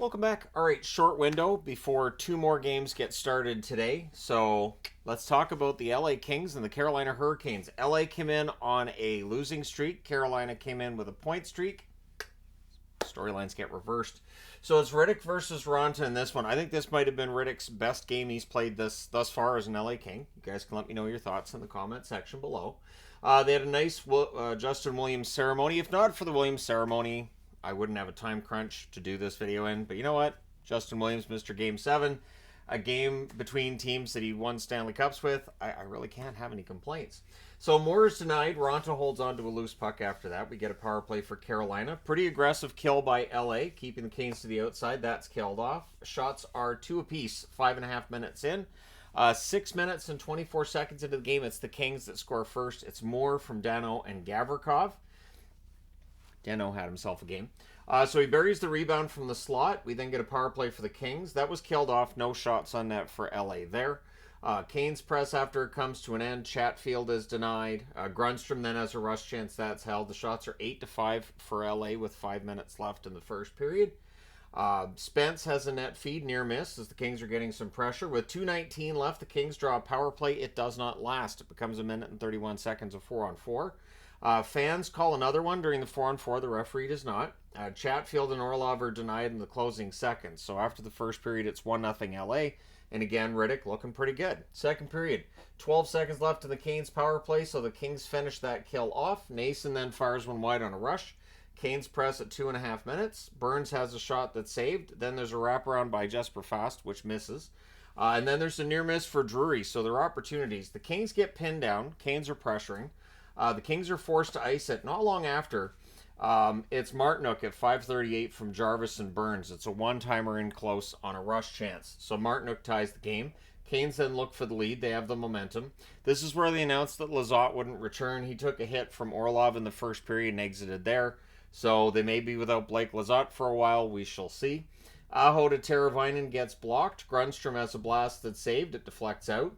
Welcome back. All right, short window before two more games get started today. So let's talk about the LA Kings and the Carolina Hurricanes. LA came in on a losing streak. Carolina came in with a point streak. Storylines get reversed. So it's Riddick versus Ronta in this one. I think this might have been Riddick's best game he's played thus far as an LA King. You guys can let me know your thoughts in the comment section below. They had a nice Justin Williams ceremony. If not for the Williams ceremony, I wouldn't have a time crunch to do this video in. But you know what? Justin Williams, Mr. Game 7. A game between teams that he won Stanley Cups with. I really can't have any complaints. So more is denied. Ronta holds on to a loose puck after that. We get a power play for Carolina. Pretty aggressive kill by LA, keeping the Canes to the outside. That's killed off. Shots are 2 apiece, 5.5 minutes in. 6 minutes and 24 seconds into the game, it's the Kings that score first. It's more from Dano and Gavrikov. Dano had himself a game. So he buries the rebound from the slot. We then get a power play for the Kings. That was killed off. No shots on net for LA there. Canes press after it comes to an end. Chatfield is denied. Grundstrom then has a rush chance. That's held. The shots are 8-5 for LA with 5 minutes left in the first period. Spence has a net feed, near miss, as the Kings are getting some pressure. With 2:19 left, the Kings draw a power play. It does not last. It becomes a minute and 31 seconds of 4-on-4. Fans call another one during the 4-on-4. The referee does not. Chatfield and Orlov are denied in the closing seconds. So after the first period, it's 1-0 LA. And again, Riddick looking pretty good. Second period, 12 seconds left in the Canes power play, so the Kings finish that kill off. Nason then fires one wide on a rush. Canes press at 2.5 minutes. Burns has a shot that's saved. Then there's a wraparound by Jesper Fast, which misses. And then there's a near miss for Drury, so there are opportunities. The Kings get pinned down. Canes are pressuring. The Kings are forced to ice it. Not long after, it's Martinook at 5:38 from Jarvis and Burns. It's a one-timer in close on a rush chance. So Martinook ties the game. Canes then look for the lead. They have the momentum. This is where they announced that Lizotte wouldn't return. He took a hit from Orlov in the first period and exited there. So they may be without Blake Lizotte for a while. We shall see. Aho to Teravainen gets blocked. Grundstrom has a blast that's saved. It deflects out.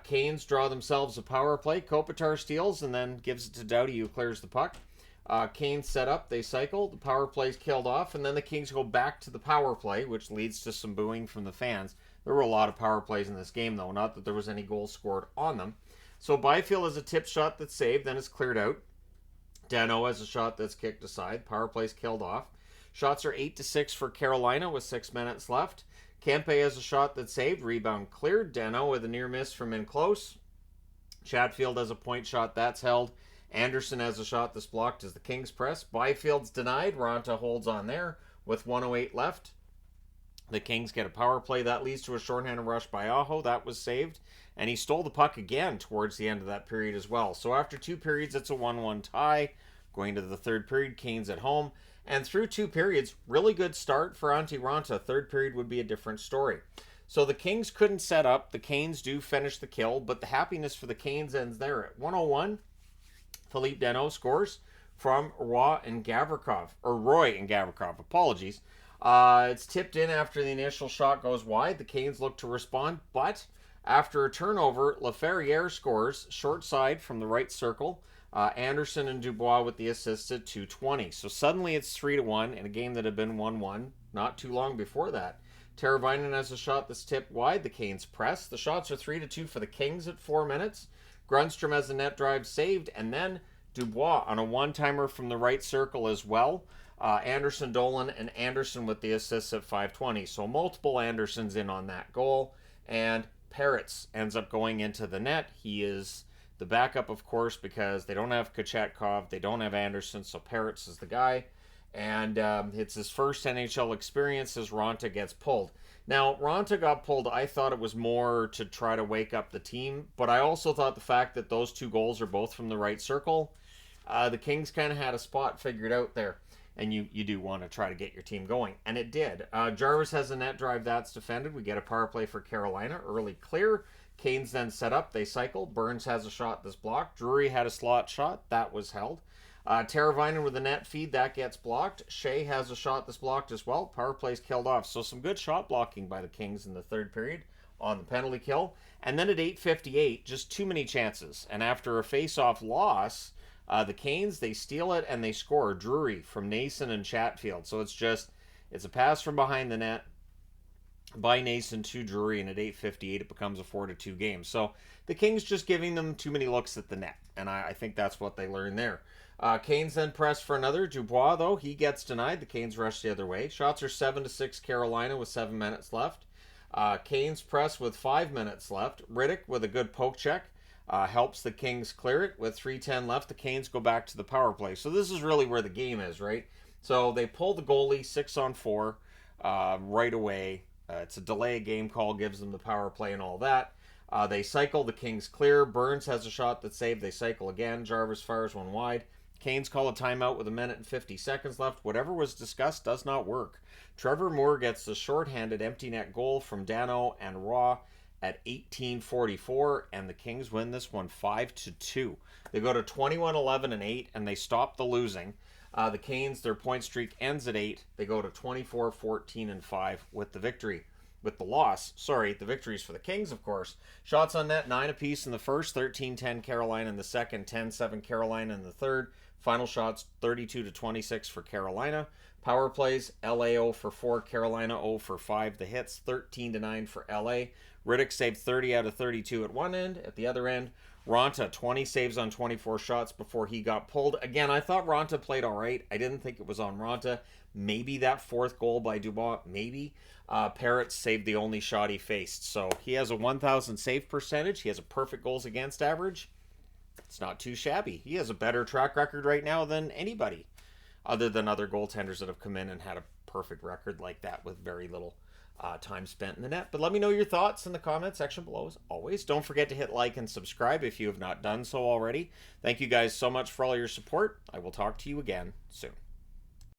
Canes draw themselves a power play. Kopitar steals and then gives it to Doughty, who clears the puck. Canes set up. They cycle. The power play's killed off. And then the Kings go back to the power play, which leads to some booing from the fans. There were a lot of power plays in this game, though. Not that there was any goals scored on them. So Byfield has a tip shot that's saved. Then it's cleared out. Dano has a shot that's kicked aside. Power play's killed off. Shots are 8-6 for Carolina with 6 minutes left. Kempe has a shot that's saved. Rebound cleared. Dano with a near miss from in close. Chatfield has a point shot that's held. Anderson has a shot that's blocked as the Kings press. Byfield's denied. Ronta holds on there with 1:08 left. The Kings get a power play. That leads to a shorthanded rush by Aho. That was saved. And he stole the puck again towards the end of that period as well. So after 2 periods, it's a 1-1 tie. Going to the third period, Canes at home. And through 2 periods, really good start for Antti Ronta. Third period would be a different story. So the Kings couldn't set up. The Canes do finish the kill, but the happiness for the Canes ends there. At 1:01, Philippe Danault scores from Roy and Gavrikov. Apologies. It's tipped in after the initial shot goes wide. The Canes look to respond, but after a turnover, Laferriere scores short side from the right circle. Anderson and Dubois with the assist at 2:20. So suddenly it's 3-1 in a game that had been 1-1 not too long before that. Teravainen has a shot that's tipped wide. The Canes press. The shots are 3-2 for the Kings at 4 minutes. Grundstrom has a net drive saved, and then Dubois on a one-timer from the right circle as well. Anderson, Dolan, and Anderson with the assists at 5:20. So multiple Andersons in on that goal, and Peretz ends up going into the net. He is the backup, of course, because they don't have Kochetkov, they don't have Anderson, so Peretz is the guy. And it's his first NHL experience as Ronta gets pulled. Now, Ronta got pulled, I thought it was more to try to wake up the team, but I also thought the fact that those 2 goals are both from the right circle, the Kings kind of had a spot figured out there. And you do want to try to get your team going. And it did. Jarvis has a net drive that's defended. We get a power play for Carolina. Early clear. Canes then set up. They cycle. Burns has a shot that's blocked. Drury had a slot shot. That was held. Teravainen with a net feed. That gets blocked. Shea has a shot that's blocked as well. Power play's killed off. So some good shot blocking by the Kings in the third period on the penalty kill. And then at 8:58, just too many chances. And after a face-off loss, the Canes, they steal it and they score. Drury from Nason and Chatfield. So it's just It's a pass from behind the net by Nason to Drury, and at 8:58 it becomes a 4-2 game. So the Kings just giving them too many looks at the net, and I think that's what they learned there. Canes then press for another. Dubois, though, he gets denied. The Canes rush the other way. Shots are 7-6 Carolina with 7 minutes left. Canes press with 5 minutes left. Riddick with a good poke check helps the Kings clear it. With 3:10 left, the Canes go back to the power play. So this is really where the game is, right? So they pull the goalie 6-on-4 right away. It's a delay game call, gives them the power play and all that. They cycle, the Kings clear. Burns has a shot that's saved. They cycle again. Jarvis fires one wide. Canes call a timeout with 1:50 left. Whatever was discussed does not work. Trevor Moore gets the shorthanded empty net goal from Dano and Raw at 18:44, and the Kings win this one 5-2. They go to 21-11-8, and they stop the losing. The Canes, their point streak ends at 8. They go to 24-14-5 with the victory. With the loss, the victories for the Kings, of course. Shots on net, 9 apiece in the first, 13-10 Carolina in the second, 10-7 Carolina in the third. Final shots, 32-26 for Carolina. Power plays, LA 0 for 4, Carolina 0 for 5. The hits, 13-9 for LA. Riddick saved 30 out of 32 at one end. At the other end, Ronta, 20 saves on 24 shots before he got pulled. Again, I thought Ronta played all right. I didn't think it was on Ronta. Maybe that fourth goal by Dubois, maybe. Parrott saved the only shot he faced. So he has a 1,000 save percentage. He has a perfect goals against average. It's not too shabby. He has a better track record right now than anybody, other than other goaltenders that have come in and had a perfect record like that with very little time spent in the net. But let me know your thoughts in the comment section below as always. Don't forget to hit like and subscribe if you have not done so already. Thank you guys so much for all your support. I will talk to you again soon.